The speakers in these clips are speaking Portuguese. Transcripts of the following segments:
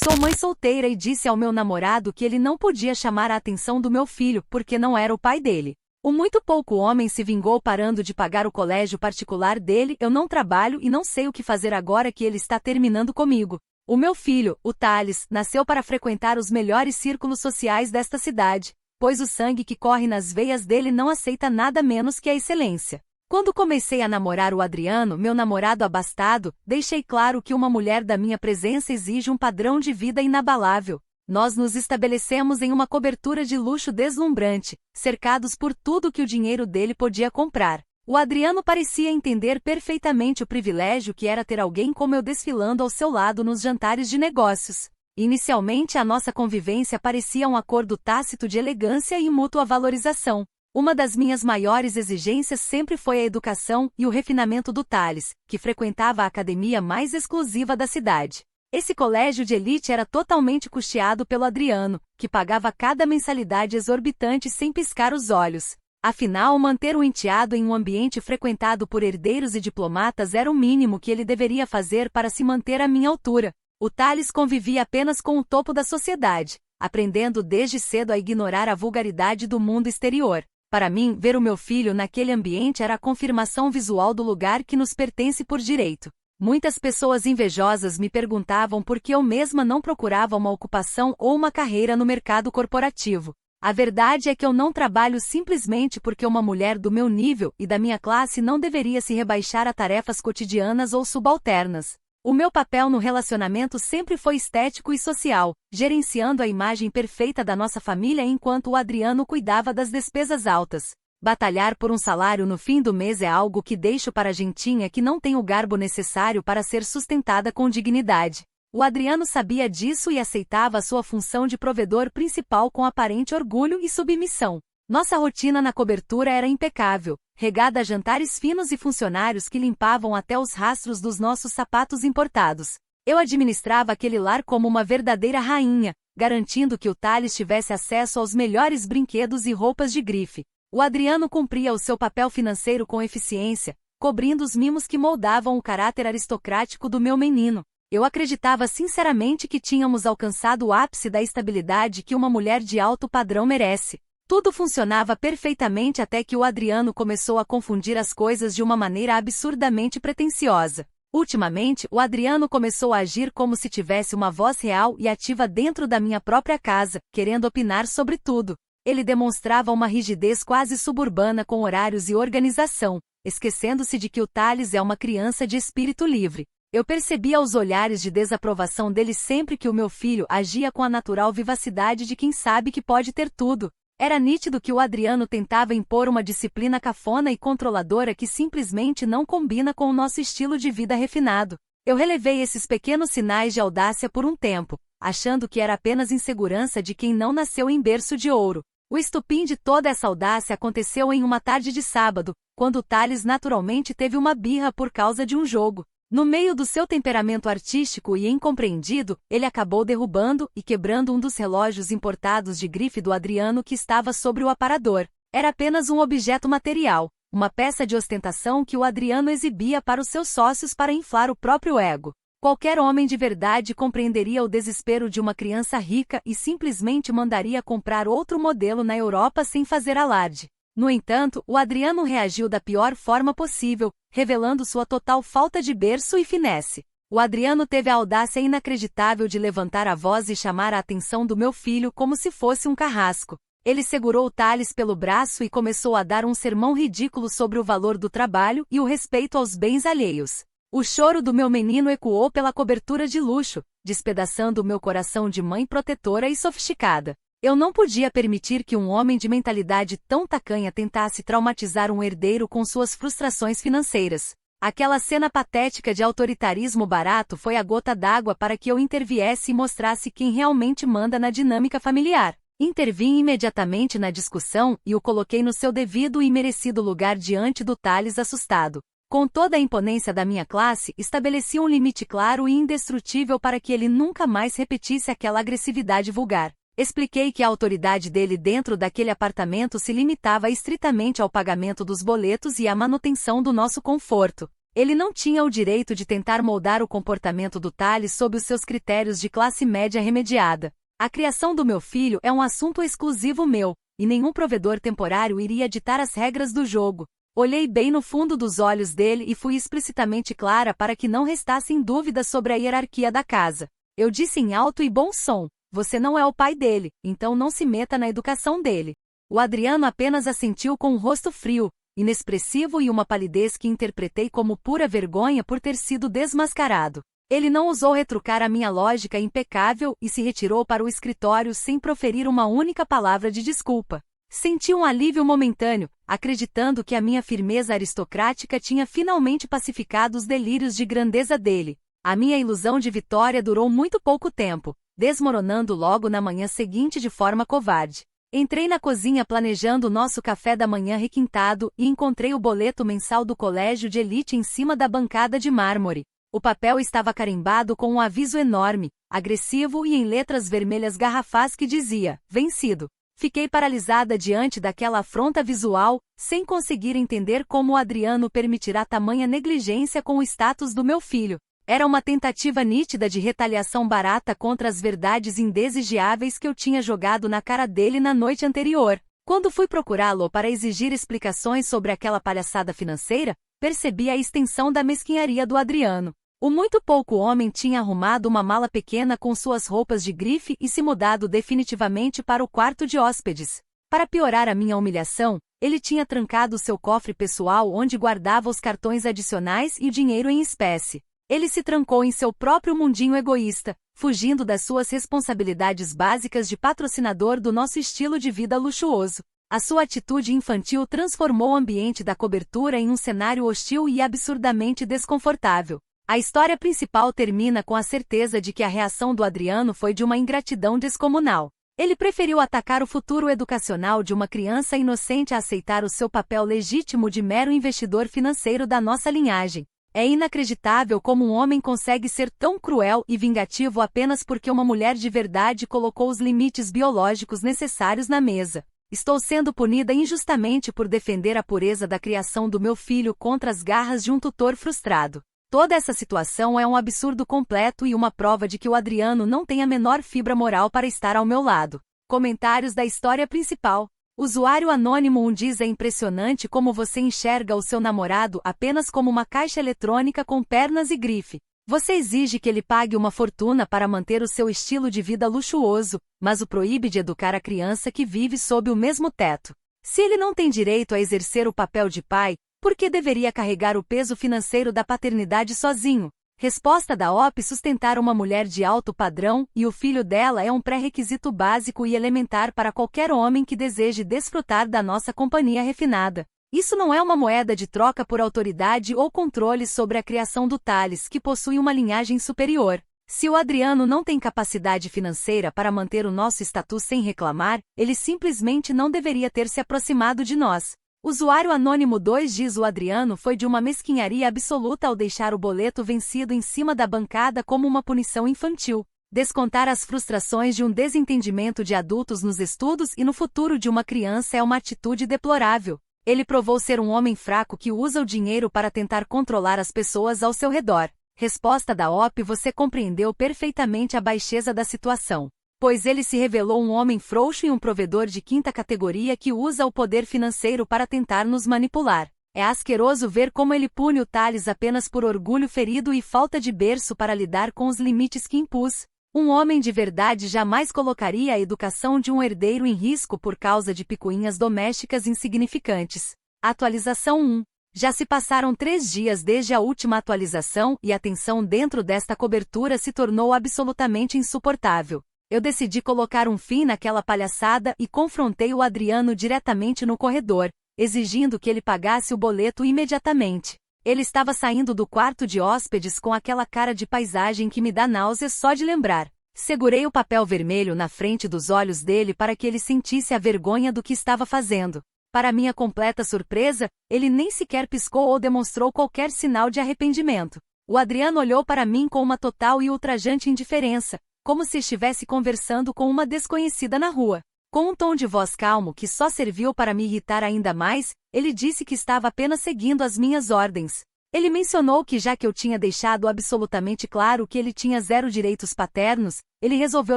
Sou mãe solteira e disse ao meu namorado que ele não podia chamar a atenção do meu filho porque não era o pai dele. O muito pouco homem se vingou parando de pagar o colégio particular dele. Eu não trabalho e não sei o que fazer agora que ele está terminando comigo. O meu filho, o Thales, nasceu para frequentar os melhores círculos sociais desta cidade, pois o sangue que corre nas veias dele não aceita nada menos que a excelência. Quando comecei a namorar o Adriano, meu namorado abastado, deixei claro que uma mulher da minha presença exige um padrão de vida inabalável. Nós nos estabelecemos em uma cobertura de luxo deslumbrante, cercados por tudo que o dinheiro dele podia comprar. O Adriano parecia entender perfeitamente o privilégio que era ter alguém como eu desfilando ao seu lado nos jantares de negócios. Inicialmente, a nossa convivência parecia um acordo tácito de elegância e mútua valorização. Uma das minhas maiores exigências sempre foi a educação e o refinamento do Thales, que frequentava a academia mais exclusiva da cidade. Esse colégio de elite era totalmente custeado pelo Adriano, que pagava cada mensalidade exorbitante sem piscar os olhos. Afinal, manter o enteado em um ambiente frequentado por herdeiros e diplomatas era o mínimo que ele deveria fazer para se manter à minha altura. O Thales convivia apenas com o topo da sociedade, aprendendo desde cedo a ignorar a vulgaridade do mundo exterior. Para mim, ver o meu filho naquele ambiente era a confirmação visual do lugar que nos pertence por direito. Muitas pessoas invejosas me perguntavam por que eu mesma não procurava uma ocupação ou uma carreira no mercado corporativo. A verdade é que eu não trabalho simplesmente porque uma mulher do meu nível e da minha classe não deveria se rebaixar a tarefas cotidianas ou subalternas. O meu papel no relacionamento sempre foi estético e social, gerenciando a imagem perfeita da nossa família enquanto o Adriano cuidava das despesas altas. Batalhar por um salário no fim do mês é algo que deixo para a gentinha que não tem o garbo necessário para ser sustentada com dignidade. O Adriano sabia disso e aceitava a sua função de provedor principal com aparente orgulho e submissão. Nossa rotina na cobertura era impecável, regada a jantares finos e funcionários que limpavam até os rastros dos nossos sapatos importados. Eu administrava aquele lar como uma verdadeira rainha, garantindo que o Thales tivesse acesso aos melhores brinquedos e roupas de grife. O Adriano cumpria o seu papel financeiro com eficiência, cobrindo os mimos que moldavam o caráter aristocrático do meu menino. Eu acreditava sinceramente que tínhamos alcançado o ápice da estabilidade que uma mulher de alto padrão merece. Tudo funcionava perfeitamente até que o Adriano começou a confundir as coisas de uma maneira absurdamente pretensiosa. Ultimamente, o Adriano começou a agir como se tivesse uma voz real e ativa dentro da minha própria casa, querendo opinar sobre tudo. Ele demonstrava uma rigidez quase suburbana com horários e organização, esquecendo-se de que o Thales é uma criança de espírito livre. Eu percebia os olhares de desaprovação dele sempre que o meu filho agia com a natural vivacidade de quem sabe que pode ter tudo. Era nítido que o Adriano tentava impor uma disciplina cafona e controladora que simplesmente não combina com o nosso estilo de vida refinado. Eu relevei esses pequenos sinais de audácia por um tempo, achando que era apenas insegurança de quem não nasceu em berço de ouro. O estupim de toda essa audácia aconteceu em uma tarde de sábado, quando o Thales naturalmente teve uma birra por causa de um jogo. No meio do seu temperamento artístico e incompreendido, ele acabou derrubando e quebrando um dos relógios importados de grife do Adriano que estava sobre o aparador. Era apenas um objeto material, uma peça de ostentação que o Adriano exibia para os seus sócios para inflar o próprio ego. Qualquer homem de verdade compreenderia o desespero de uma criança rica e simplesmente mandaria comprar outro modelo na Europa sem fazer alarde. No entanto, o Adriano reagiu da pior forma possível, revelando sua total falta de berço e finesse. O Adriano teve a audácia inacreditável de levantar a voz e chamar a atenção do meu filho como se fosse um carrasco. Ele segurou o Thales pelo braço e começou a dar um sermão ridículo sobre o valor do trabalho e o respeito aos bens alheios. O choro do meu menino ecoou pela cobertura de luxo, despedaçando o meu coração de mãe protetora e sofisticada. Eu não podia permitir que um homem de mentalidade tão tacanha tentasse traumatizar um herdeiro com suas frustrações financeiras. Aquela cena patética de autoritarismo barato foi a gota d'água para que eu interviesse e mostrasse quem realmente manda na dinâmica familiar. Intervim imediatamente na discussão e o coloquei no seu devido e merecido lugar diante do Thales assustado. Com toda a imponência da minha classe, estabeleci um limite claro e indestrutível para que ele nunca mais repetisse aquela agressividade vulgar. Expliquei que a autoridade dele dentro daquele apartamento se limitava estritamente ao pagamento dos boletos e à manutenção do nosso conforto. Ele não tinha o direito de tentar moldar o comportamento do Thales sob os seus critérios de classe média remediada. A criação do meu filho é um assunto exclusivo meu, e nenhum provedor temporário iria ditar as regras do jogo. Olhei bem no fundo dos olhos dele e fui explicitamente clara para que não restassem dúvidas sobre a hierarquia da casa. Eu disse em alto e bom som: você não é o pai dele, então não se meta na educação dele. O Adriano apenas assentiu com um rosto frio, inexpressivo e uma palidez que interpretei como pura vergonha por ter sido desmascarado. Ele não ousou retrucar a minha lógica impecável e se retirou para o escritório sem proferir uma única palavra de desculpa. Senti um alívio momentâneo, acreditando que a minha firmeza aristocrática tinha finalmente pacificado os delírios de grandeza dele. A minha ilusão de vitória durou muito pouco tempo, desmoronando logo na manhã seguinte de forma covarde. Entrei na cozinha planejando o nosso café da manhã requintado e encontrei o boleto mensal do colégio de elite em cima da bancada de mármore. O papel estava carimbado com um aviso enorme, agressivo e em letras vermelhas garrafais que dizia: vencido. Fiquei paralisada diante daquela afronta visual, sem conseguir entender como o Adriano permitirá tamanha negligência com o status do meu filho. Era uma tentativa nítida de retaliação barata contra as verdades indesejáveis que eu tinha jogado na cara dele na noite anterior. Quando fui procurá-lo para exigir explicações sobre aquela palhaçada financeira, percebi a extensão da mesquinharia do Adriano. O muito pouco homem tinha arrumado uma mala pequena com suas roupas de grife e se mudado definitivamente para o quarto de hóspedes. Para piorar a minha humilhação, ele tinha trancado seu cofre pessoal onde guardava os cartões adicionais e dinheiro em espécie. Ele se trancou em seu próprio mundinho egoísta, fugindo das suas responsabilidades básicas de patrocinador do nosso estilo de vida luxuoso. A sua atitude infantil transformou o ambiente da cobertura em um cenário hostil e absurdamente desconfortável. A história principal termina com a certeza de que a reação do Adriano foi de uma ingratidão descomunal. Ele preferiu atacar o futuro educacional de uma criança inocente a aceitar o seu papel legítimo de mero investidor financeiro da nossa linhagem. É inacreditável como um homem consegue ser tão cruel e vingativo apenas porque uma mulher de verdade colocou os limites biológicos necessários na mesa. Estou sendo punida injustamente por defender a pureza da criação do meu filho contra as garras de um tutor frustrado. Toda essa situação é um absurdo completo e uma prova de que o Adriano não tem a menor fibra moral para estar ao meu lado. Comentários da história principal. Usuário anônimo 1 diz: é impressionante como você enxerga o seu namorado apenas como uma caixa eletrônica com pernas e grife. Você exige que ele pague uma fortuna para manter o seu estilo de vida luxuoso, mas o proíbe de educar a criança que vive sob o mesmo teto. Se ele não tem direito a exercer o papel de pai, por que deveria carregar o peso financeiro da paternidade sozinho? Resposta da OP: sustentar uma mulher de alto padrão e o filho dela é um pré-requisito básico e elementar para qualquer homem que deseje desfrutar da nossa companhia refinada. Isso não é uma moeda de troca por autoridade ou controle sobre a criação do Thales, que possui uma linhagem superior. Se o Adriano não tem capacidade financeira para manter o nosso status sem reclamar, ele simplesmente não deveria ter se aproximado de nós. Usuário anônimo 2 diz: o Adriano foi de uma mesquinharia absoluta ao deixar o boleto vencido em cima da bancada como uma punição infantil. Descontar as frustrações de um desentendimento de adultos nos estudos e no futuro de uma criança é uma atitude deplorável. Ele provou ser um homem fraco que usa o dinheiro para tentar controlar as pessoas ao seu redor. Resposta da OP: você compreendeu perfeitamente a baixeza da situação. Pois ele se revelou um homem frouxo e um provedor de quinta categoria que usa o poder financeiro para tentar nos manipular. É asqueroso ver como ele pune o Thales apenas por orgulho ferido e falta de berço para lidar com os limites que impus. Um homem de verdade jamais colocaria a educação de um herdeiro em risco por causa de picuinhas domésticas insignificantes. Atualização 1. Já se passaram 3 dias desde a última atualização e a tensão dentro desta cobertura se tornou absolutamente insuportável. Eu decidi colocar um fim naquela palhaçada e confrontei o Adriano diretamente no corredor, exigindo que ele pagasse o boleto imediatamente. Ele estava saindo do quarto de hóspedes com aquela cara de paisagem que me dá náuseas só de lembrar. Segurei o papel vermelho na frente dos olhos dele para que ele sentisse a vergonha do que estava fazendo. Para minha completa surpresa, ele nem sequer piscou ou demonstrou qualquer sinal de arrependimento. O Adriano olhou para mim com uma total e ultrajante indiferença, como se estivesse conversando com uma desconhecida na rua. Com um tom de voz calmo que só serviu para me irritar ainda mais, ele disse que estava apenas seguindo as minhas ordens. Ele mencionou que já que eu tinha deixado absolutamente claro que ele tinha zero direitos paternos, ele resolveu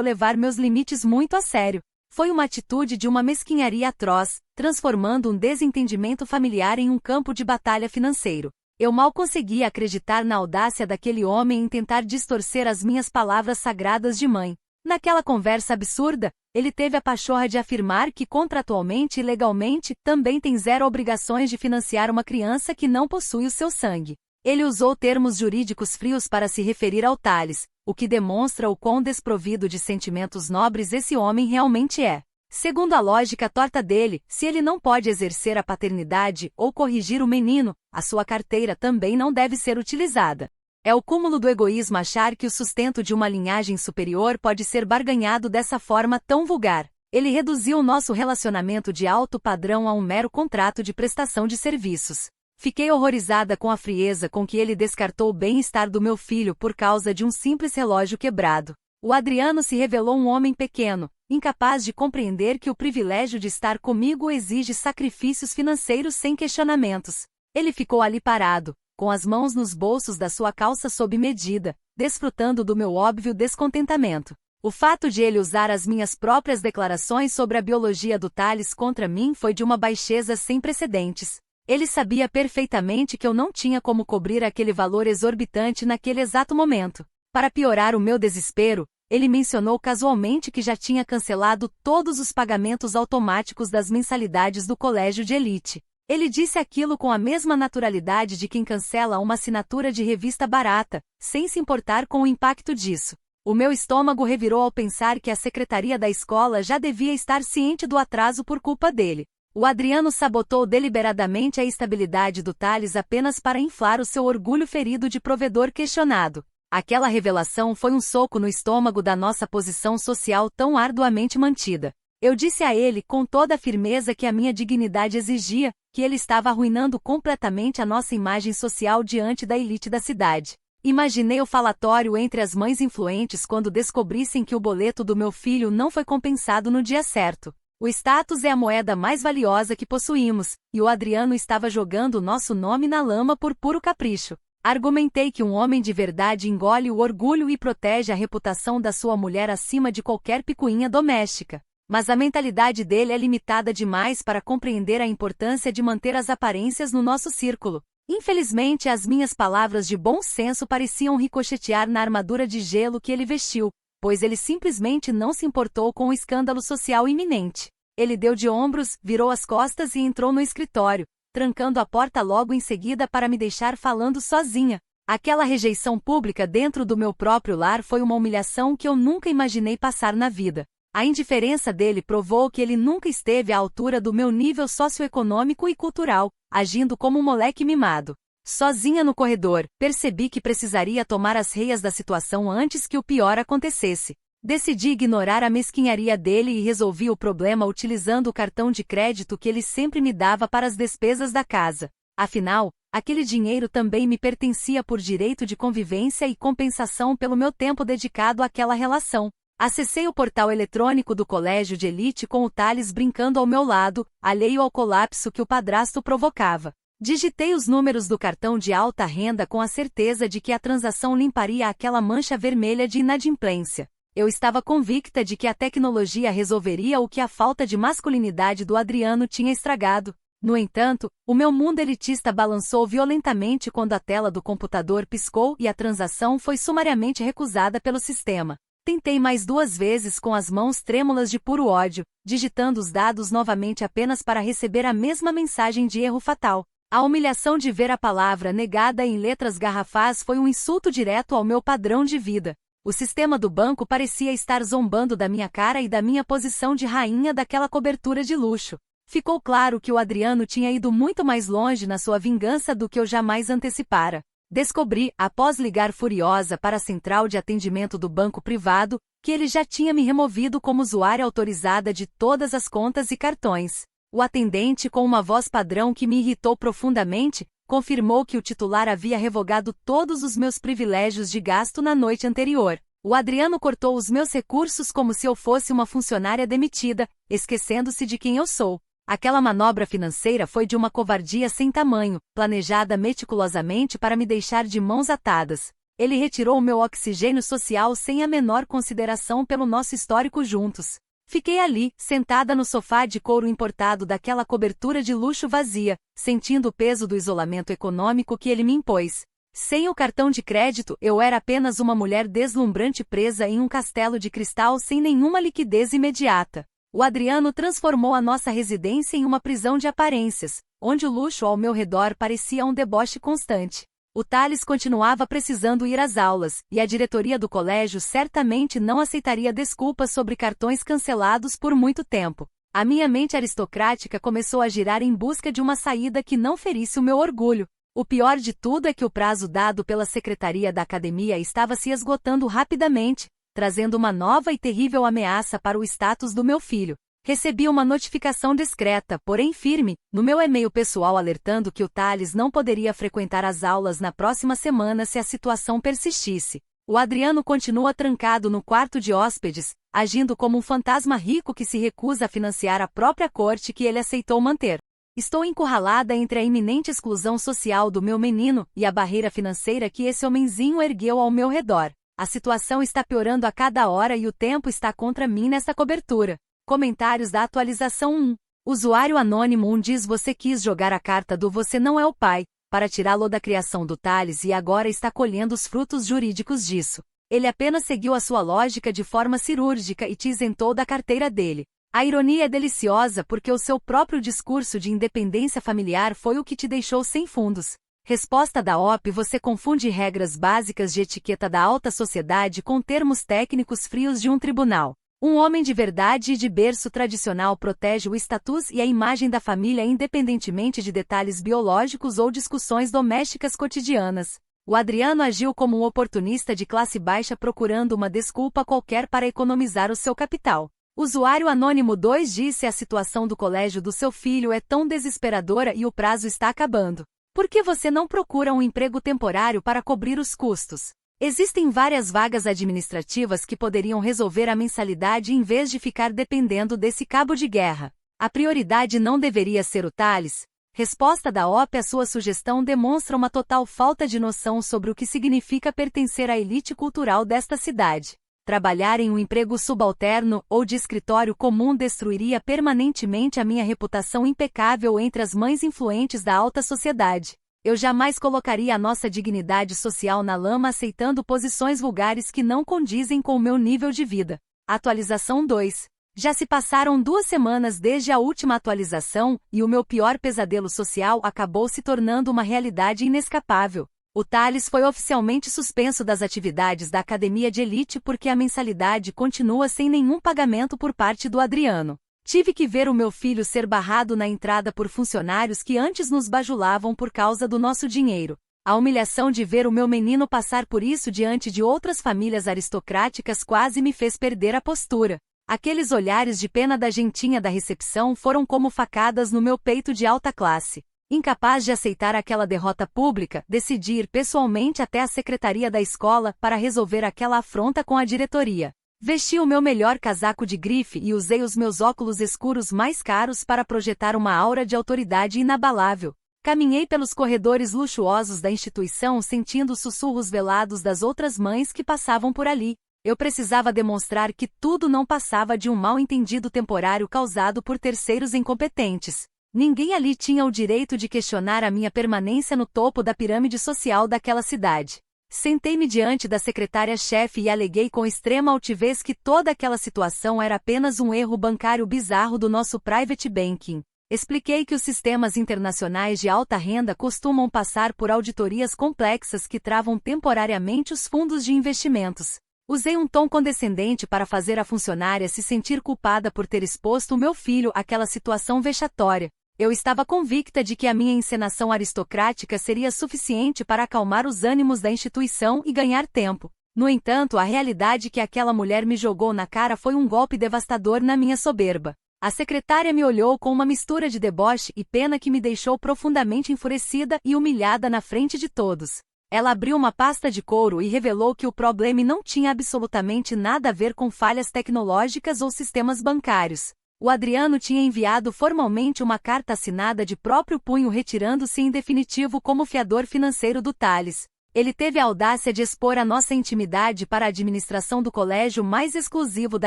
levar meus limites muito a sério. Foi uma atitude de uma mesquinharia atroz, transformando um desentendimento familiar em um campo de batalha financeiro. Eu mal conseguia acreditar na audácia daquele homem em tentar distorcer as minhas palavras sagradas de mãe. Naquela conversa absurda, ele teve a pachorra de afirmar que contratualmente e legalmente também tem zero obrigações de financiar uma criança que não possui o seu sangue. Ele usou termos jurídicos frios para se referir ao Thales, o que demonstra o quão desprovido de sentimentos nobres esse homem realmente é. Segundo a lógica torta dele, se ele não pode exercer a paternidade ou corrigir o menino, a sua carteira também não deve ser utilizada. É o cúmulo do egoísmo achar que o sustento de uma linhagem superior pode ser barganhado dessa forma tão vulgar. Ele reduziu o nosso relacionamento de alto padrão a um mero contrato de prestação de serviços. Fiquei horrorizada com a frieza com que ele descartou o bem-estar do meu filho por causa de um simples relógio quebrado. O Adriano se revelou um homem pequeno, incapaz de compreender que o privilégio de estar comigo exige sacrifícios financeiros sem questionamentos. Ele ficou ali parado, com as mãos nos bolsos da sua calça sob medida, desfrutando do meu óbvio descontentamento. O fato de ele usar as minhas próprias declarações sobre a biologia do Thales contra mim foi de uma baixeza sem precedentes. Ele sabia perfeitamente que eu não tinha como cobrir aquele valor exorbitante naquele exato momento. Para piorar o meu desespero, ele mencionou casualmente que já tinha cancelado todos os pagamentos automáticos das mensalidades do colégio de elite. Ele disse aquilo com a mesma naturalidade de quem cancela uma assinatura de revista barata, sem se importar com o impacto disso. O meu estômago revirou ao pensar que a secretaria da escola já devia estar ciente do atraso por culpa dele. O Adriano sabotou deliberadamente a estabilidade do Thales apenas para inflar o seu orgulho ferido de provedor questionado. Aquela revelação foi um soco no estômago da nossa posição social tão arduamente mantida. Eu disse a ele com toda a firmeza que a minha dignidade exigia, que ele estava arruinando completamente a nossa imagem social diante da elite da cidade. Imaginei o falatório entre as mães influentes quando descobrissem que o boleto do meu filho não foi compensado no dia certo. O status é a moeda mais valiosa que possuímos, e o Adriano estava jogando o nosso nome na lama por puro capricho. Argumentei que um homem de verdade engole o orgulho e protege a reputação da sua mulher acima de qualquer picuinha doméstica. Mas a mentalidade dele é limitada demais para compreender a importância de manter as aparências no nosso círculo. Infelizmente, as minhas palavras de bom senso pareciam ricochetear na armadura de gelo que ele vestiu, pois ele simplesmente não se importou com o escândalo social iminente. Ele deu de ombros, virou as costas e entrou no escritório, trancando a porta logo em seguida para me deixar falando sozinha. Aquela rejeição pública dentro do meu próprio lar foi uma humilhação que eu nunca imaginei passar na vida. A indiferença dele provou que ele nunca esteve à altura do meu nível socioeconômico e cultural, agindo como um moleque mimado. Sozinha no corredor, percebi que precisaria tomar as rédeas da situação antes que o pior acontecesse. Decidi ignorar a mesquinharia dele e resolvi o problema utilizando o cartão de crédito que ele sempre me dava para as despesas da casa. Afinal, aquele dinheiro também me pertencia por direito de convivência e compensação pelo meu tempo dedicado àquela relação. Acessei o portal eletrônico do colégio de elite com o Thales brincando ao meu lado, alheio ao colapso que o padrasto provocava. Digitei os números do cartão de alta renda com a certeza de que a transação limparia aquela mancha vermelha de inadimplência. Eu estava convicta de que a tecnologia resolveria o que a falta de masculinidade do Adriano tinha estragado. No entanto, o meu mundo elitista balançou violentamente quando a tela do computador piscou e a transação foi sumariamente recusada pelo sistema. Tentei mais 2 vezes com as mãos trêmulas de puro ódio, digitando os dados novamente apenas para receber a mesma mensagem de erro fatal. A humilhação de ver a palavra negada em letras garrafais foi um insulto direto ao meu padrão de vida. O sistema do banco parecia estar zombando da minha cara e da minha posição de rainha daquela cobertura de luxo. Ficou claro que o Adriano tinha ido muito mais longe na sua vingança do que eu jamais antecipara. Descobri, após ligar furiosa para a central de atendimento do banco privado, que ele já tinha me removido como usuária autorizada de todas as contas e cartões. O atendente, com uma voz padrão que me irritou profundamente, confirmou que o titular havia revogado todos os meus privilégios de gasto na noite anterior. O Adriano cortou os meus recursos como se eu fosse uma funcionária demitida, esquecendo-se de quem eu sou. Aquela manobra financeira foi de uma covardia sem tamanho, planejada meticulosamente para me deixar de mãos atadas. Ele retirou o meu oxigênio social sem a menor consideração pelo nosso histórico juntos. Fiquei ali, sentada no sofá de couro importado daquela cobertura de luxo vazia, sentindo o peso do isolamento econômico que ele me impôs. Sem o cartão de crédito, eu era apenas uma mulher deslumbrante presa em um castelo de cristal sem nenhuma liquidez imediata. O Adriano transformou a nossa residência em uma prisão de aparências, onde o luxo ao meu redor parecia um deboche constante. O Thales continuava precisando ir às aulas, e a diretoria do colégio certamente não aceitaria desculpas sobre cartões cancelados por muito tempo. A minha mente aristocrática começou a girar em busca de uma saída que não ferisse o meu orgulho. O pior de tudo é que o prazo dado pela secretaria da academia estava se esgotando rapidamente, trazendo uma nova e terrível ameaça para o status do meu filho. Recebi uma notificação discreta, porém firme, no meu e-mail pessoal alertando que o Thales não poderia frequentar as aulas na próxima semana se a situação persistisse. O Adriano continua trancado no quarto de hóspedes, agindo como um fantasma rico que se recusa a financiar a própria corte que ele aceitou manter. Estou encurralada entre a iminente exclusão social do meu menino e a barreira financeira que esse homenzinho ergueu ao meu redor. A situação está piorando a cada hora e o tempo está contra mim nesta cobertura. Comentários da atualização 1. Usuário anônimo 1 diz: você quis jogar a carta do "você não é o pai", para tirá-lo da criação do Thales e agora está colhendo os frutos jurídicos disso. Ele apenas seguiu a sua lógica de forma cirúrgica e te isentou da carteira dele. A ironia é deliciosa porque o seu próprio discurso de independência familiar foi o que te deixou sem fundos. Resposta da OP: você confunde regras básicas de etiqueta da alta sociedade com termos técnicos frios de um tribunal. Um homem de verdade e de berço tradicional protege o status e a imagem da família independentemente de detalhes biológicos ou discussões domésticas cotidianas. O Adriano agiu como um oportunista de classe baixa procurando uma desculpa qualquer para economizar o seu capital. Usuário anônimo 2 disse: a situação do colégio do seu filho é tão desesperadora e o prazo está acabando. Por que você não procura um emprego temporário para cobrir os custos? Existem várias vagas administrativas que poderiam resolver a mensalidade em vez de ficar dependendo desse cabo de guerra. A prioridade não deveria ser o Thales? Resposta da OP: a sua sugestão demonstra uma total falta de noção sobre o que significa pertencer à elite cultural desta cidade. Trabalhar em um emprego subalterno ou de escritório comum destruiria permanentemente a minha reputação impecável entre as mães influentes da alta sociedade. Eu jamais colocaria a nossa dignidade social na lama aceitando posições vulgares que não condizem com o meu nível de vida. Atualização 2. Já se passaram 2 semanas desde a última atualização, e o meu pior pesadelo social acabou se tornando uma realidade inescapável. O Thales foi oficialmente suspenso das atividades da academia de elite porque a mensalidade continua sem nenhum pagamento por parte do Adriano. Tive que ver o meu filho ser barrado na entrada por funcionários que antes nos bajulavam por causa do nosso dinheiro. A humilhação de ver o meu menino passar por isso diante de outras famílias aristocráticas quase me fez perder a postura. Aqueles olhares de pena da gentinha da recepção foram como facadas no meu peito de alta classe. Incapaz de aceitar aquela derrota pública, decidi ir pessoalmente até a secretaria da escola para resolver aquela afronta com a diretoria. Vesti o meu melhor casaco de grife e usei os meus óculos escuros mais caros para projetar uma aura de autoridade inabalável. Caminhei pelos corredores luxuosos da instituição sentindo os sussurros velados das outras mães que passavam por ali. Eu precisava demonstrar que tudo não passava de um mal-entendido temporário causado por terceiros incompetentes. Ninguém ali tinha o direito de questionar a minha permanência no topo da pirâmide social daquela cidade. Sentei-me diante da secretária-chefe e aleguei com extrema altivez que toda aquela situação era apenas um erro bancário bizarro do nosso private banking. Expliquei que os sistemas internacionais de alta renda costumam passar por auditorias complexas que travam temporariamente os fundos de investimentos. Usei um tom condescendente para fazer a funcionária se sentir culpada por ter exposto o meu filho àquela situação vexatória. Eu estava convicta de que a minha encenação aristocrática seria suficiente para acalmar os ânimos da instituição e ganhar tempo. No entanto, a realidade que aquela mulher me jogou na cara foi um golpe devastador na minha soberba. A secretária me olhou com uma mistura de deboche e pena que me deixou profundamente enfurecida e humilhada na frente de todos. Ela abriu uma pasta de couro e revelou que o problema não tinha absolutamente nada a ver com falhas tecnológicas ou sistemas bancários. O Adriano tinha enviado formalmente uma carta assinada de próprio punho retirando-se em definitivo como fiador financeiro do Thales. Ele teve a audácia de expor a nossa intimidade para a administração do colégio mais exclusivo da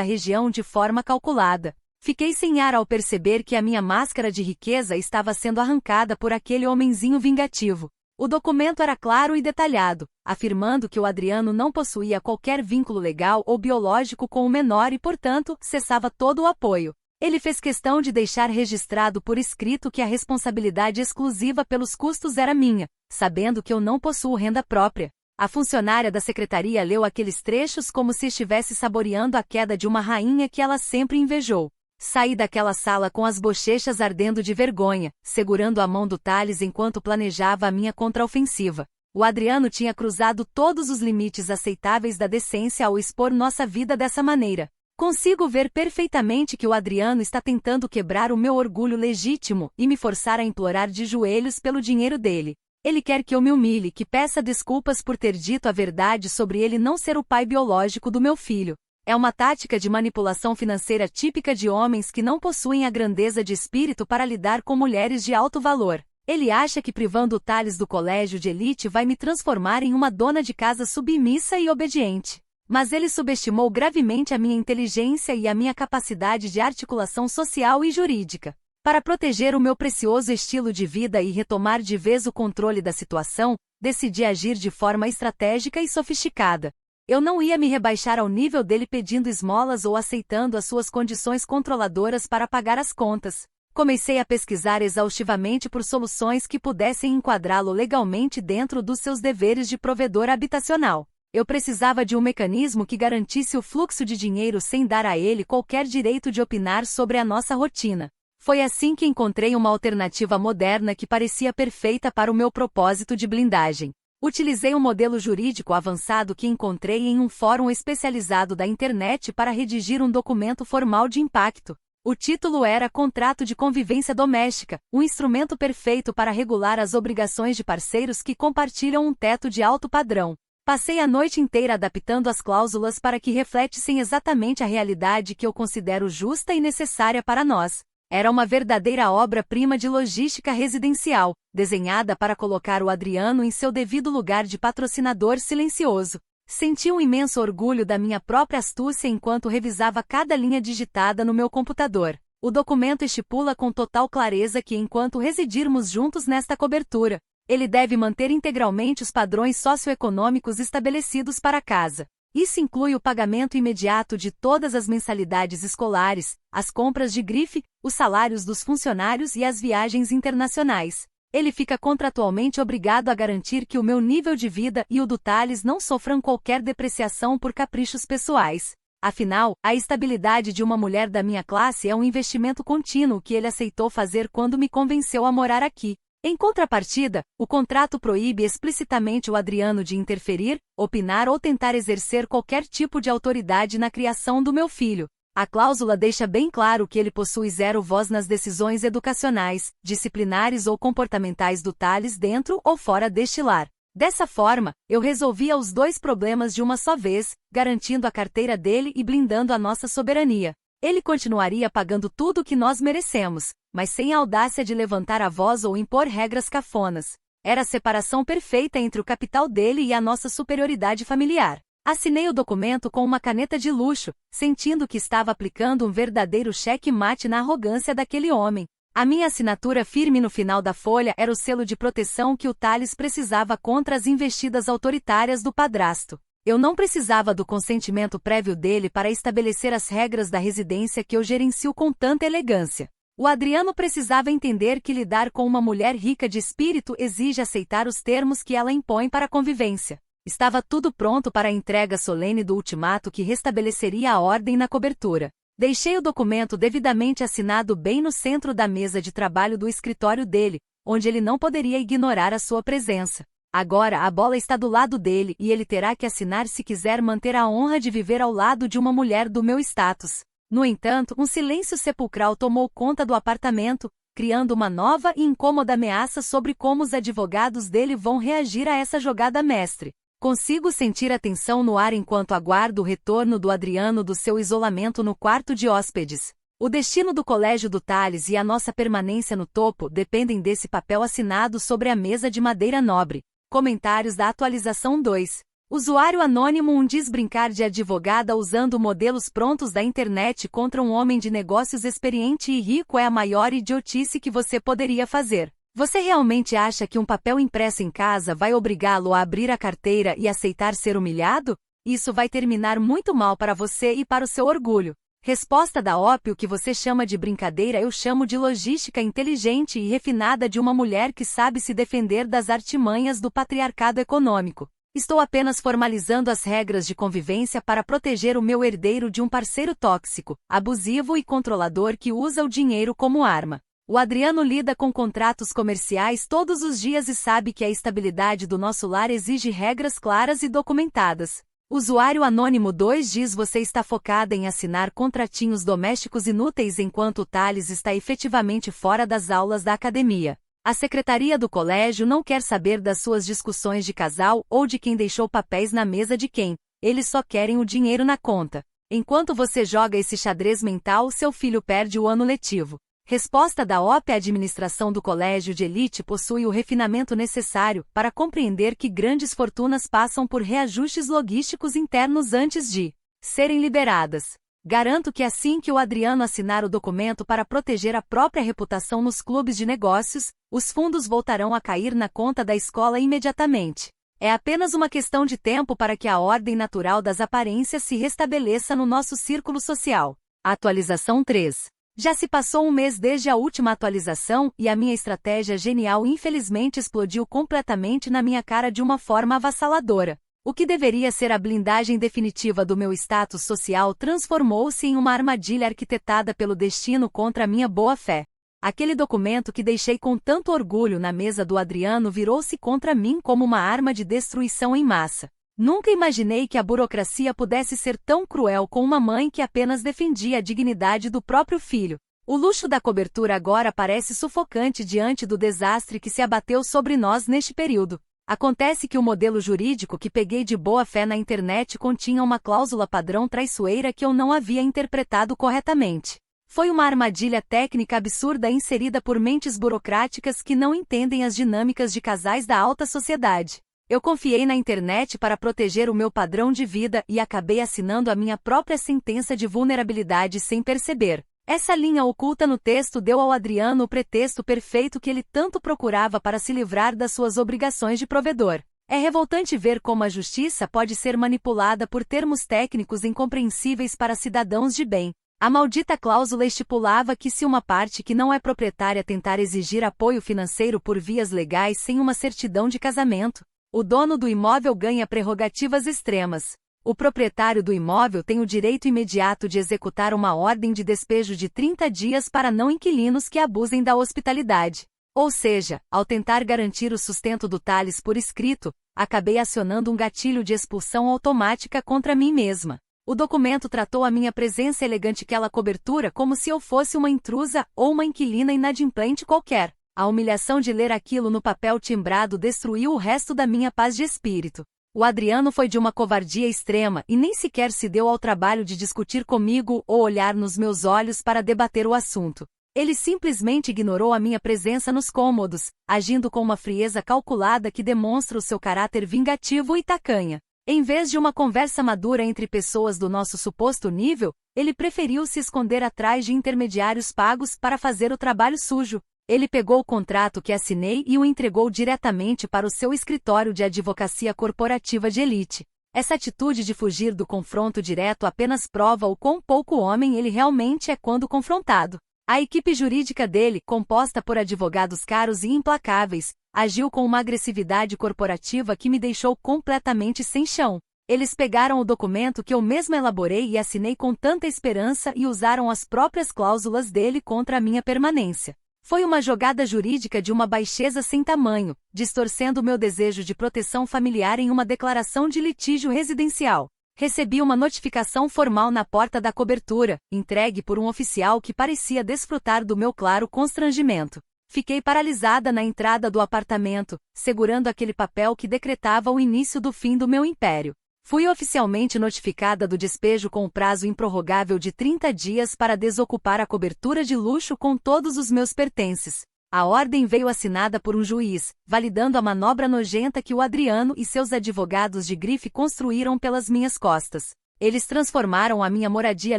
região de forma calculada. Fiquei sem ar ao perceber que a minha máscara de riqueza estava sendo arrancada por aquele homenzinho vingativo. O documento era claro e detalhado, afirmando que o Adriano não possuía qualquer vínculo legal ou biológico com o menor e, portanto, cessava todo o apoio. Ele fez questão de deixar registrado por escrito que a responsabilidade exclusiva pelos custos era minha, sabendo que eu não possuo renda própria. A funcionária da secretaria leu aqueles trechos como se estivesse saboreando a queda de uma rainha que ela sempre invejou. Saí daquela sala com as bochechas ardendo de vergonha, segurando a mão do Thales enquanto planejava a minha contraofensiva. O Adriano tinha cruzado todos os limites aceitáveis da decência ao expor nossa vida dessa maneira. Consigo ver perfeitamente que o Adriano está tentando quebrar o meu orgulho legítimo e me forçar a implorar de joelhos pelo dinheiro dele. Ele quer que eu me humilhe, que peça desculpas por ter dito a verdade sobre ele não ser o pai biológico do meu filho. É uma tática de manipulação financeira típica de homens que não possuem a grandeza de espírito para lidar com mulheres de alto valor. Ele acha que privando o Thales do colégio de elite vai me transformar em uma dona de casa submissa e obediente. Mas ele subestimou gravemente a minha inteligência e a minha capacidade de articulação social e jurídica. Para proteger o meu precioso estilo de vida e retomar de vez o controle da situação, decidi agir de forma estratégica e sofisticada. Eu não ia me rebaixar ao nível dele pedindo esmolas ou aceitando as suas condições controladoras para pagar as contas. Comecei a pesquisar exaustivamente por soluções que pudessem enquadrá-lo legalmente dentro dos seus deveres de provedor habitacional. Eu precisava de um mecanismo que garantisse o fluxo de dinheiro sem dar a ele qualquer direito de opinar sobre a nossa rotina. Foi assim que encontrei uma alternativa moderna que parecia perfeita para o meu propósito de blindagem. Utilizei um modelo jurídico avançado que encontrei em um fórum especializado da internet para redigir um documento formal de impacto. O título era Contrato de Convivência Doméstica, um instrumento perfeito para regular as obrigações de parceiros que compartilham um teto de alto padrão. Passei a noite inteira adaptando as cláusulas para que refletissem exatamente a realidade que eu considero justa e necessária para nós. Era uma verdadeira obra-prima de logística residencial, desenhada para colocar o Adriano em seu devido lugar de patrocinador silencioso. Senti um imenso orgulho da minha própria astúcia enquanto revisava cada linha digitada no meu computador. O documento estipula com total clareza que enquanto residirmos juntos nesta cobertura, ele deve manter integralmente os padrões socioeconômicos estabelecidos para a casa. Isso inclui o pagamento imediato de todas as mensalidades escolares, as compras de grife, os salários dos funcionários e as viagens internacionais. Ele fica contratualmente obrigado a garantir que o meu nível de vida e o do Thales não sofram qualquer depreciação por caprichos pessoais. Afinal, a estabilidade de uma mulher da minha classe é um investimento contínuo que ele aceitou fazer quando me convenceu a morar aqui. Em contrapartida, o contrato proíbe explicitamente o Adriano de interferir, opinar ou tentar exercer qualquer tipo de autoridade na criação do meu filho. A cláusula deixa bem claro que ele possui zero voz nas decisões educacionais, disciplinares ou comportamentais do Thales dentro ou fora deste lar. Dessa forma, eu resolvia os dois problemas de uma só vez, garantindo a carteira dele e blindando a nossa soberania. Ele continuaria pagando tudo o que nós merecemos, mas sem a audácia de levantar a voz ou impor regras cafonas. Era a separação perfeita entre o capital dele e a nossa superioridade familiar. Assinei o documento com uma caneta de luxo, sentindo que estava aplicando um verdadeiro cheque-mate na arrogância daquele homem. A minha assinatura firme no final da folha era o selo de proteção que o Thales precisava contra as investidas autoritárias do padrasto. Eu não precisava do consentimento prévio dele para estabelecer as regras da residência que eu gerencio com tanta elegância. O Adriano precisava entender que lidar com uma mulher rica de espírito exige aceitar os termos que ela impõe para a convivência. Estava tudo pronto para a entrega solene do ultimato que restabeleceria a ordem na cobertura. Deixei o documento devidamente assinado bem no centro da mesa de trabalho do escritório dele, onde ele não poderia ignorar a sua presença. Agora a bola está do lado dele e ele terá que assinar se quiser manter a honra de viver ao lado de uma mulher do meu status. No entanto, um silêncio sepulcral tomou conta do apartamento, criando uma nova e incômoda ameaça sobre como os advogados dele vão reagir a essa jogada mestre. Consigo sentir a tensão no ar enquanto aguardo o retorno do Adriano do seu isolamento no quarto de hóspedes. O destino do colégio do Tales e a nossa permanência no topo dependem desse papel assinado sobre a mesa de madeira nobre. Comentários da atualização 2. Usuário anônimo diz brincar de advogada usando modelos prontos da internet contra um homem de negócios experiente e rico é a maior idiotice que você poderia fazer. Você realmente acha que um papel impresso em casa vai obrigá-lo a abrir a carteira e aceitar ser humilhado? Isso vai terminar muito mal para você e para o seu orgulho. Resposta da OP: o que você chama de brincadeira eu chamo de logística inteligente e refinada de uma mulher que sabe se defender das artimanhas do patriarcado econômico. Estou apenas formalizando as regras de convivência para proteger o meu herdeiro de um parceiro tóxico, abusivo e controlador que usa o dinheiro como arma. O Adriano lida com contratos comerciais todos os dias e sabe que a estabilidade do nosso lar exige regras claras e documentadas. Usuário anônimo 2 diz: você está focada em assinar contratinhos domésticos inúteis enquanto o Tales está efetivamente fora das aulas da academia. A secretaria do colégio não quer saber das suas discussões de casal ou de quem deixou papéis na mesa de quem. Eles só querem o dinheiro na conta. Enquanto você joga esse xadrez mental, seu filho perde o ano letivo. Resposta da OP: a administração do colégio de elite possui o refinamento necessário para compreender que grandes fortunas passam por reajustes logísticos internos antes de serem liberadas. Garanto que assim que o Adriano assinar o documento para proteger a própria reputação nos clubes de negócios, os fundos voltarão a cair na conta da escola imediatamente. É apenas uma questão de tempo para que a ordem natural das aparências se restabeleça no nosso círculo social. Atualização 3. Já se passou um mês desde a última atualização e a minha estratégia genial infelizmente explodiu completamente na minha cara de uma forma avassaladora. O que deveria ser a blindagem definitiva do meu status social transformou-se em uma armadilha arquitetada pelo destino contra a minha boa-fé. Aquele documento que deixei com tanto orgulho na mesa do Adriano virou-se contra mim como uma arma de destruição em massa. Nunca imaginei que a burocracia pudesse ser tão cruel com uma mãe que apenas defendia a dignidade do próprio filho. O luxo da cobertura agora parece sufocante diante do desastre que se abateu sobre nós neste período. Acontece que o modelo jurídico que peguei de boa fé na internet continha uma cláusula padrão traiçoeira que eu não havia interpretado corretamente. Foi uma armadilha técnica absurda inserida por mentes burocráticas que não entendem as dinâmicas de casais da alta sociedade. Eu confiei na internet para proteger o meu padrão de vida e acabei assinando a minha própria sentença de vulnerabilidade sem perceber. Essa linha oculta no texto deu ao Adriano o pretexto perfeito que ele tanto procurava para se livrar das suas obrigações de provedor. É revoltante ver como a justiça pode ser manipulada por termos técnicos incompreensíveis para cidadãos de bem. A maldita cláusula estipulava que se uma parte que não é proprietária tentar exigir apoio financeiro por vias legais sem uma certidão de casamento, o dono do imóvel ganha prerrogativas extremas. O proprietário do imóvel tem o direito imediato de executar uma ordem de despejo de 30 dias para não inquilinos que abusem da hospitalidade. Ou seja, ao tentar garantir o sustento do Tales por escrito, acabei acionando um gatilho de expulsão automática contra mim mesma. O documento tratou a minha presença elegante naquela cobertura como se eu fosse uma intrusa ou uma inquilina inadimplente qualquer. A humilhação de ler aquilo no papel timbrado destruiu o resto da minha paz de espírito. O Adriano foi de uma covardia extrema e nem sequer se deu ao trabalho de discutir comigo ou olhar nos meus olhos para debater o assunto. Ele simplesmente ignorou a minha presença nos cômodos, agindo com uma frieza calculada que demonstra o seu caráter vingativo e tacanha. Em vez de uma conversa madura entre pessoas do nosso suposto nível, ele preferiu se esconder atrás de intermediários pagos para fazer o trabalho sujo. Ele pegou o contrato que assinei e o entregou diretamente para o seu escritório de advocacia corporativa de elite. Essa atitude de fugir do confronto direto apenas prova o quão pouco homem ele realmente é quando confrontado. A equipe jurídica dele, composta por advogados caros e implacáveis, agiu com uma agressividade corporativa que me deixou completamente sem chão. Eles pegaram o documento que eu mesma elaborei e assinei com tanta esperança e usaram as próprias cláusulas dele contra a minha permanência. Foi uma jogada jurídica de uma baixeza sem tamanho, distorcendo meu desejo de proteção familiar em uma declaração de litígio residencial. Recebi uma notificação formal na porta da cobertura, entregue por um oficial que parecia desfrutar do meu claro constrangimento. Fiquei paralisada na entrada do apartamento, segurando aquele papel que decretava o início do fim do meu império. Fui oficialmente notificada do despejo com o prazo improrrogável de 30 dias para desocupar a cobertura de luxo com todos os meus pertences. A ordem veio assinada por um juiz, validando a manobra nojenta que o Adriano e seus advogados de grife construíram pelas minhas costas. Eles transformaram a minha moradia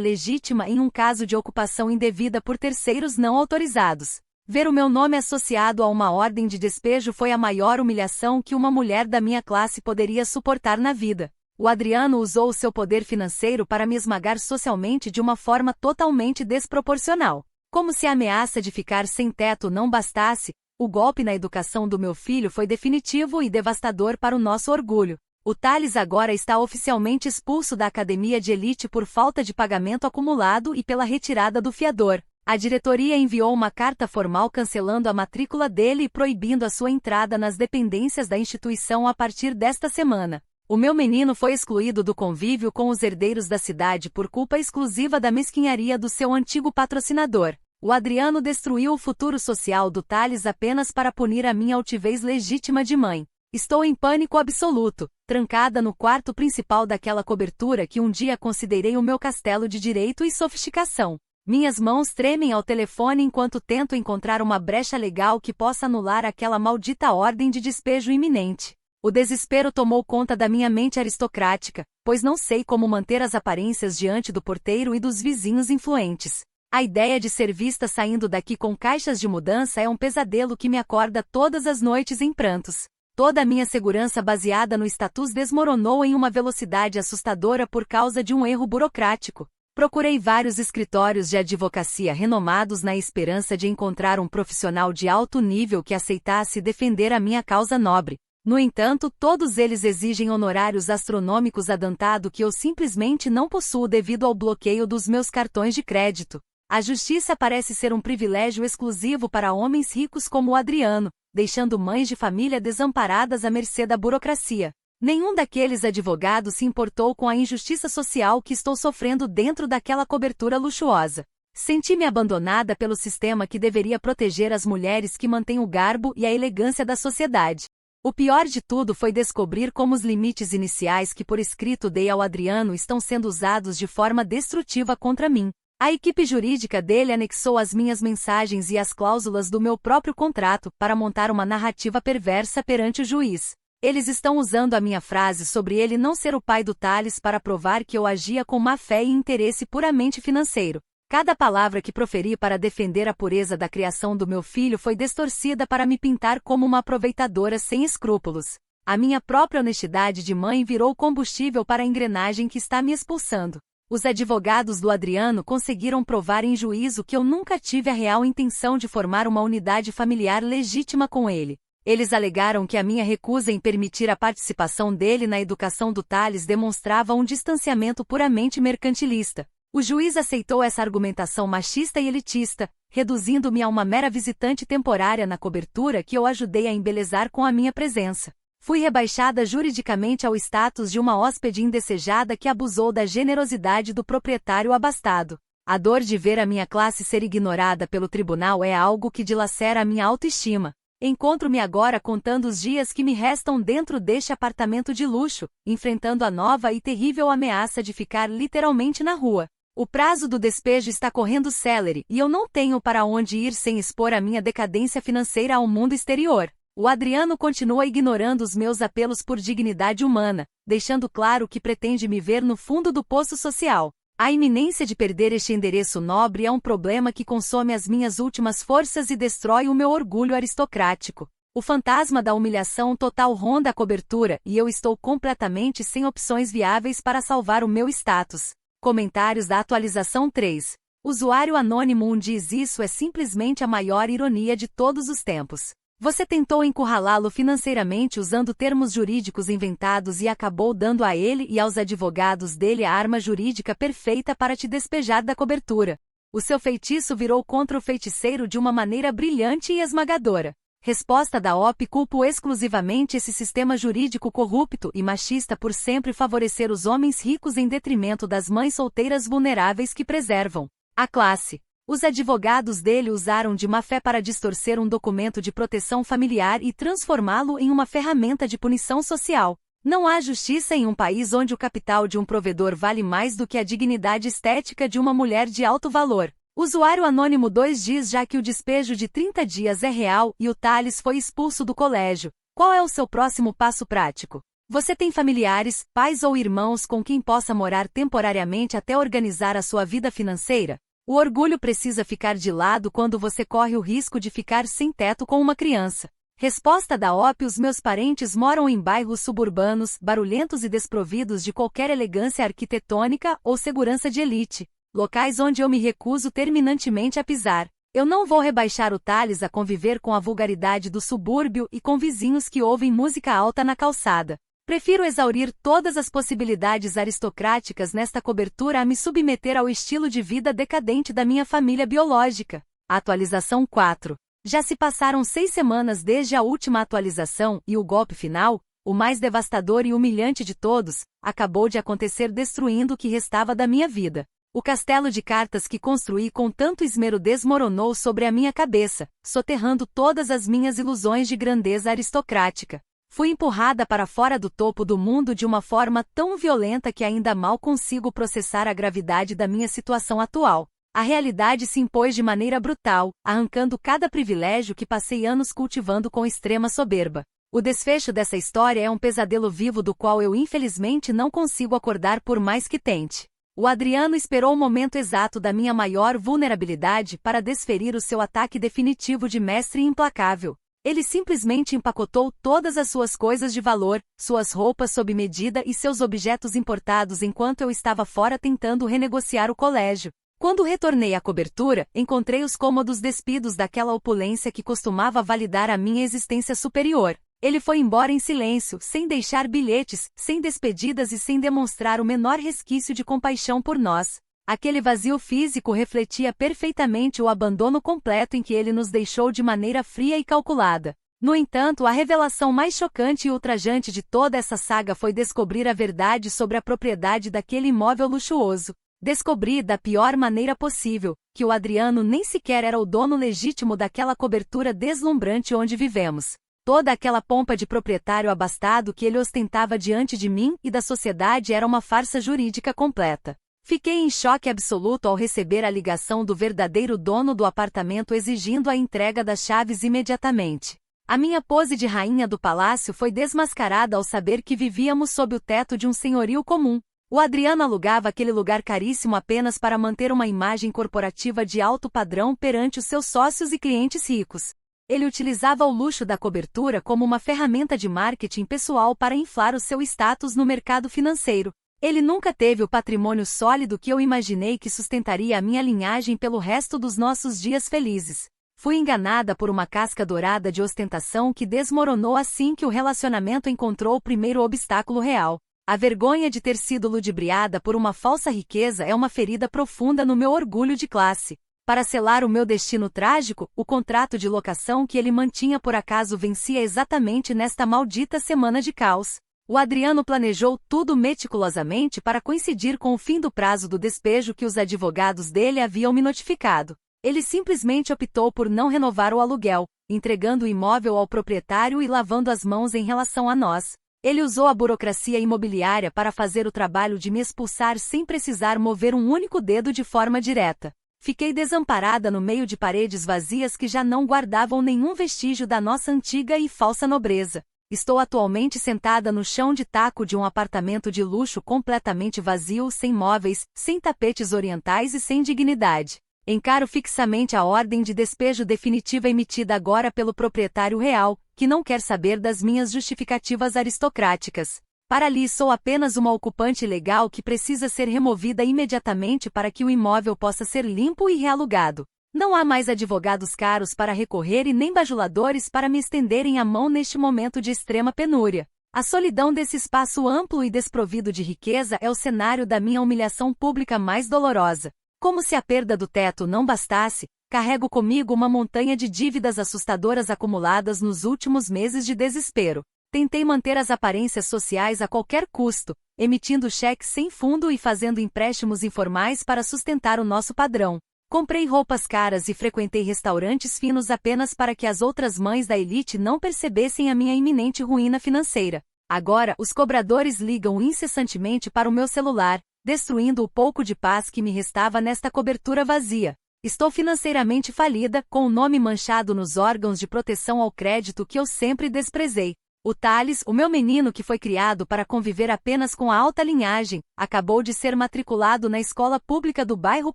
legítima em um caso de ocupação indevida por terceiros não autorizados. Ver o meu nome associado a uma ordem de despejo foi a maior humilhação que uma mulher da minha classe poderia suportar na vida. O Adriano usou o seu poder financeiro para me esmagar socialmente de uma forma totalmente desproporcional. Como se a ameaça de ficar sem teto não bastasse, o golpe na educação do meu filho foi definitivo e devastador para o nosso orgulho. O Thales agora está oficialmente expulso da academia de elite por falta de pagamento acumulado e pela retirada do fiador. A diretoria enviou uma carta formal cancelando a matrícula dele e proibindo a sua entrada nas dependências da instituição a partir desta semana. O meu menino foi excluído do convívio com os herdeiros da cidade por culpa exclusiva da mesquinharia do seu antigo patrocinador. O Adriano destruiu o futuro social do Thales apenas para punir a minha altivez legítima de mãe. Estou em pânico absoluto, trancada no quarto principal daquela cobertura que um dia considerei o meu castelo de direito e sofisticação. Minhas mãos tremem ao telefone enquanto tento encontrar uma brecha legal que possa anular aquela maldita ordem de despejo iminente. O desespero tomou conta da minha mente aristocrática, pois não sei como manter as aparências diante do porteiro e dos vizinhos influentes. A ideia de ser vista saindo daqui com caixas de mudança é um pesadelo que me acorda todas as noites em prantos. Toda a minha segurança baseada no status desmoronou em uma velocidade assustadora por causa de um erro burocrático. Procurei vários escritórios de advocacia renomados na esperança de encontrar um profissional de alto nível que aceitasse defender a minha causa nobre. No entanto, todos eles exigem honorários astronômicos adantado que eu simplesmente não possuo devido ao bloqueio dos meus cartões de crédito. A justiça parece ser um privilégio exclusivo para homens ricos como o Adriano, deixando mães de família desamparadas à mercê da burocracia. Nenhum daqueles advogados se importou com a injustiça social que estou sofrendo dentro daquela cobertura luxuosa. Senti-me abandonada pelo sistema que deveria proteger as mulheres que mantêm o garbo e a elegância da sociedade. O pior de tudo foi descobrir como os limites iniciais que por escrito dei ao Adriano estão sendo usados de forma destrutiva contra mim. A equipe jurídica dele anexou as minhas mensagens e as cláusulas do meu próprio contrato para montar uma narrativa perversa perante o juiz. Eles estão usando a minha frase sobre ele não ser o pai do Thales para provar que eu agia com má fé e interesse puramente financeiro. Cada palavra que proferi para defender a pureza da criação do meu filho foi distorcida para me pintar como uma aproveitadora sem escrúpulos. A minha própria honestidade de mãe virou combustível para a engrenagem que está me expulsando. Os advogados do Adriano conseguiram provar em juízo que eu nunca tive a real intenção de formar uma unidade familiar legítima com ele. Eles alegaram que a minha recusa em permitir a participação dele na educação do Thales demonstrava um distanciamento puramente mercantilista. O juiz aceitou essa argumentação machista e elitista, reduzindo-me a uma mera visitante temporária na cobertura que eu ajudei a embelezar com a minha presença. Fui rebaixada juridicamente ao status de uma hóspede indesejada que abusou da generosidade do proprietário abastado. A dor de ver a minha classe ser ignorada pelo tribunal é algo que dilacera a minha autoestima. Encontro-me agora contando os dias que me restam dentro deste apartamento de luxo, enfrentando a nova e terrível ameaça de ficar literalmente na rua. O prazo do despejo está correndo célere e eu não tenho para onde ir sem expor a minha decadência financeira ao mundo exterior. O Adriano continua ignorando os meus apelos por dignidade humana, deixando claro que pretende me ver no fundo do poço social. A iminência de perder este endereço nobre é um problema que consome as minhas últimas forças e destrói o meu orgulho aristocrático. O fantasma da humilhação total ronda a cobertura e eu estou completamente sem opções viáveis para salvar o meu status. Comentários da atualização 3. Usuário anônimo diz isso é simplesmente a maior ironia de todos os tempos. Você tentou encurralá-lo financeiramente usando termos jurídicos inventados e acabou dando a ele e aos advogados dele a arma jurídica perfeita para te despejar da cobertura. O seu feitiço virou contra o feiticeiro de uma maneira brilhante e esmagadora. Resposta da OP: culpo exclusivamente esse sistema jurídico corrupto e machista por sempre favorecer os homens ricos em detrimento das mães solteiras vulneráveis que preservam a classe. Os advogados dele usaram de má fé para distorcer um documento de proteção familiar e transformá-lo em uma ferramenta de punição social. Não há justiça em um país onde o capital de um provedor vale mais do que a dignidade estética de uma mulher de alto valor. Usuário anônimo 2 diz já que o despejo de 30 dias é real e o Thales foi expulso do colégio. Qual é o seu próximo passo prático? Você tem familiares, pais ou irmãos com quem possa morar temporariamente até organizar a sua vida financeira? O orgulho precisa ficar de lado quando você corre o risco de ficar sem teto com uma criança. Resposta da OP: os meus parentes moram em bairros suburbanos, barulhentos e desprovidos de qualquer elegância arquitetônica ou segurança de elite. Locais onde eu me recuso terminantemente a pisar. Eu não vou rebaixar o Thales a conviver com a vulgaridade do subúrbio e com vizinhos que ouvem música alta na calçada. Prefiro exaurir todas as possibilidades aristocráticas nesta cobertura a me submeter ao estilo de vida decadente da minha família biológica. Atualização 4. Já se passaram 6 semanas desde a última atualização e o golpe final, o mais devastador e humilhante de todos, acabou de acontecer, destruindo o que restava da minha vida. O castelo de cartas que construí com tanto esmero desmoronou sobre a minha cabeça, soterrando todas as minhas ilusões de grandeza aristocrática. Fui empurrada para fora do topo do mundo de uma forma tão violenta que ainda mal consigo processar a gravidade da minha situação atual. A realidade se impôs de maneira brutal, arrancando cada privilégio que passei anos cultivando com extrema soberba. O desfecho dessa história é um pesadelo vivo do qual eu infelizmente não consigo acordar por mais que tente. O Adriano esperou o momento exato da minha maior vulnerabilidade para desferir o seu ataque definitivo de mestre implacável. Ele simplesmente empacotou todas as suas coisas de valor, suas roupas sob medida e seus objetos importados enquanto eu estava fora tentando renegociar o colégio. Quando retornei à cobertura, encontrei os cômodos despidos daquela opulência que costumava validar a minha existência superior. Ele foi embora em silêncio, sem deixar bilhetes, sem despedidas e sem demonstrar o menor resquício de compaixão por nós. Aquele vazio físico refletia perfeitamente o abandono completo em que ele nos deixou de maneira fria e calculada. No entanto, a revelação mais chocante e ultrajante de toda essa saga foi descobrir a verdade sobre a propriedade daquele imóvel luxuoso. Descobri, da pior maneira possível, que o Adriano nem sequer era o dono legítimo daquela cobertura deslumbrante onde vivemos. Toda aquela pompa de proprietário abastado que ele ostentava diante de mim e da sociedade era uma farsa jurídica completa. Fiquei em choque absoluto ao receber a ligação do verdadeiro dono do apartamento exigindo a entrega das chaves imediatamente. A minha pose de rainha do palácio foi desmascarada ao saber que vivíamos sob o teto de um senhorio comum. O Adriano alugava aquele lugar caríssimo apenas para manter uma imagem corporativa de alto padrão perante os seus sócios e clientes ricos. Ele utilizava o luxo da cobertura como uma ferramenta de marketing pessoal para inflar o seu status no mercado financeiro. Ele nunca teve o patrimônio sólido que eu imaginei que sustentaria a minha linhagem pelo resto dos nossos dias felizes. Fui enganada por uma casca dourada de ostentação que desmoronou assim que o relacionamento encontrou o primeiro obstáculo real. A vergonha de ter sido ludibriada por uma falsa riqueza é uma ferida profunda no meu orgulho de classe. Para selar o meu destino trágico, o contrato de locação que ele mantinha por acaso vencia exatamente nesta maldita semana de caos. O Adriano planejou tudo meticulosamente para coincidir com o fim do prazo do despejo que os advogados dele haviam me notificado. Ele simplesmente optou por não renovar o aluguel, entregando o imóvel ao proprietário e lavando as mãos em relação a nós. Ele usou a burocracia imobiliária para fazer o trabalho de me expulsar sem precisar mover um único dedo de forma direta. Fiquei desamparada no meio de paredes vazias que já não guardavam nenhum vestígio da nossa antiga e falsa nobreza. Estou atualmente sentada no chão de taco de um apartamento de luxo completamente vazio, sem móveis, sem tapetes orientais e sem dignidade. Encaro fixamente a ordem de despejo definitiva emitida agora pelo proprietário real, que não quer saber das minhas justificativas aristocráticas. Para ali sou apenas uma ocupante ilegal que precisa ser removida imediatamente para que o imóvel possa ser limpo e realugado. Não há mais advogados caros para recorrer e nem bajuladores para me estenderem a mão neste momento de extrema penúria. A solidão desse espaço amplo e desprovido de riqueza é o cenário da minha humilhação pública mais dolorosa. Como se a perda do teto não bastasse, carrego comigo uma montanha de dívidas assustadoras acumuladas nos últimos meses de desespero. Tentei manter as aparências sociais a qualquer custo, emitindo cheques sem fundo e fazendo empréstimos informais para sustentar o nosso padrão. Comprei roupas caras e frequentei restaurantes finos apenas para que as outras mães da elite não percebessem a minha iminente ruína financeira. Agora, os cobradores ligam incessantemente para o meu celular, destruindo o pouco de paz que me restava nesta cobertura vazia. Estou financeiramente falida, com o nome manchado nos órgãos de proteção ao crédito que eu sempre desprezei. O Thales, o meu menino que foi criado para conviver apenas com a alta linhagem, acabou de ser matriculado na escola pública do bairro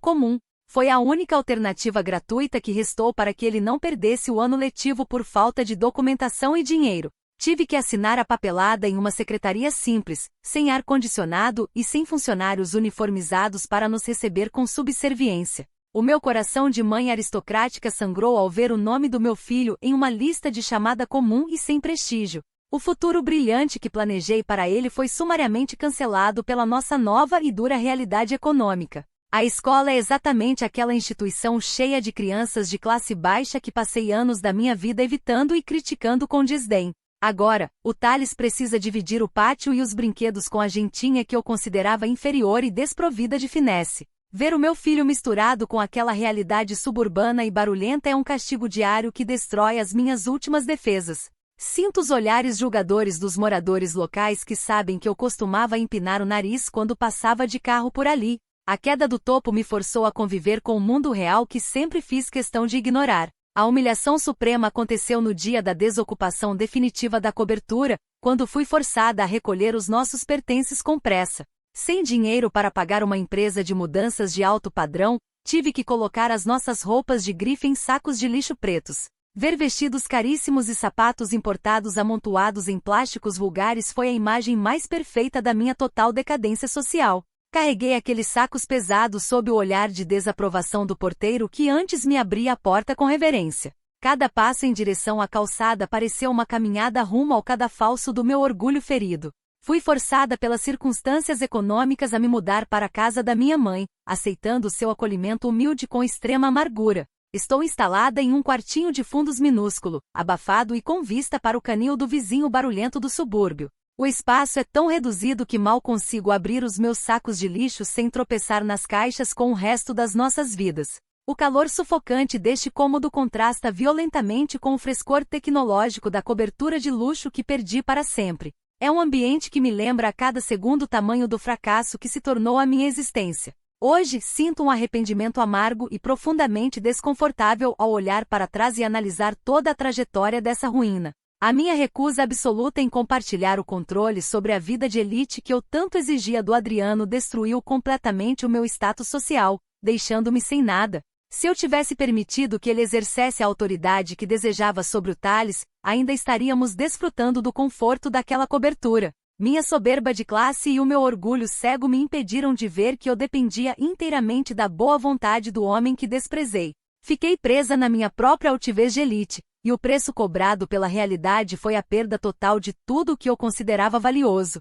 comum. Foi a única alternativa gratuita que restou para que ele não perdesse o ano letivo por falta de documentação e dinheiro. Tive que assinar a papelada em uma secretaria simples, sem ar-condicionado e sem funcionários uniformizados para nos receber com subserviência. O meu coração de mãe aristocrática sangrou ao ver o nome do meu filho em uma lista de chamada comum e sem prestígio. O futuro brilhante que planejei para ele foi sumariamente cancelado pela nossa nova e dura realidade econômica. A escola é exatamente aquela instituição cheia de crianças de classe baixa que passei anos da minha vida evitando e criticando com desdém. Agora, o Thales precisa dividir o pátio e os brinquedos com a gentinha que eu considerava inferior e desprovida de finesse. Ver o meu filho misturado com aquela realidade suburbana e barulhenta é um castigo diário que destrói as minhas últimas defesas. Sinto os olhares julgadores dos moradores locais que sabem que eu costumava empinar o nariz quando passava de carro por ali. A queda do topo me forçou a conviver com o mundo real que sempre fiz questão de ignorar. A humilhação suprema aconteceu no dia da desocupação definitiva da cobertura, quando fui forçada a recolher os nossos pertences com pressa. Sem dinheiro para pagar uma empresa de mudanças de alto padrão, tive que colocar as nossas roupas de grife em sacos de lixo pretos. Ver vestidos caríssimos e sapatos importados amontoados em plásticos vulgares foi a imagem mais perfeita da minha total decadência social. Carreguei aqueles sacos pesados sob o olhar de desaprovação do porteiro que antes me abria a porta com reverência. Cada passo em direção à calçada pareceu uma caminhada rumo ao cadafalso do meu orgulho ferido. Fui forçada pelas circunstâncias econômicas a me mudar para a casa da minha mãe, aceitando seu acolhimento humilde com extrema amargura. Estou instalada em um quartinho de fundos minúsculo, abafado e com vista para o canil do vizinho barulhento do subúrbio. O espaço é tão reduzido que mal consigo abrir os meus sacos de lixo sem tropeçar nas caixas com o resto das nossas vidas. O calor sufocante deste cômodo contrasta violentamente com o frescor tecnológico da cobertura de luxo que perdi para sempre. É um ambiente que me lembra a cada segundo o tamanho do fracasso que se tornou a minha existência. Hoje, sinto um arrependimento amargo e profundamente desconfortável ao olhar para trás e analisar toda a trajetória dessa ruína. A minha recusa absoluta em compartilhar o controle sobre a vida de elite que eu tanto exigia do Adriano destruiu completamente o meu status social, deixando-me sem nada. Se eu tivesse permitido que ele exercesse a autoridade que desejava sobre o Thales, ainda estaríamos desfrutando do conforto daquela cobertura. Minha soberba de classe e o meu orgulho cego me impediram de ver que eu dependia inteiramente da boa vontade do homem que desprezei. Fiquei presa na minha própria altivez de elite, e o preço cobrado pela realidade foi a perda total de tudo o que eu considerava valioso.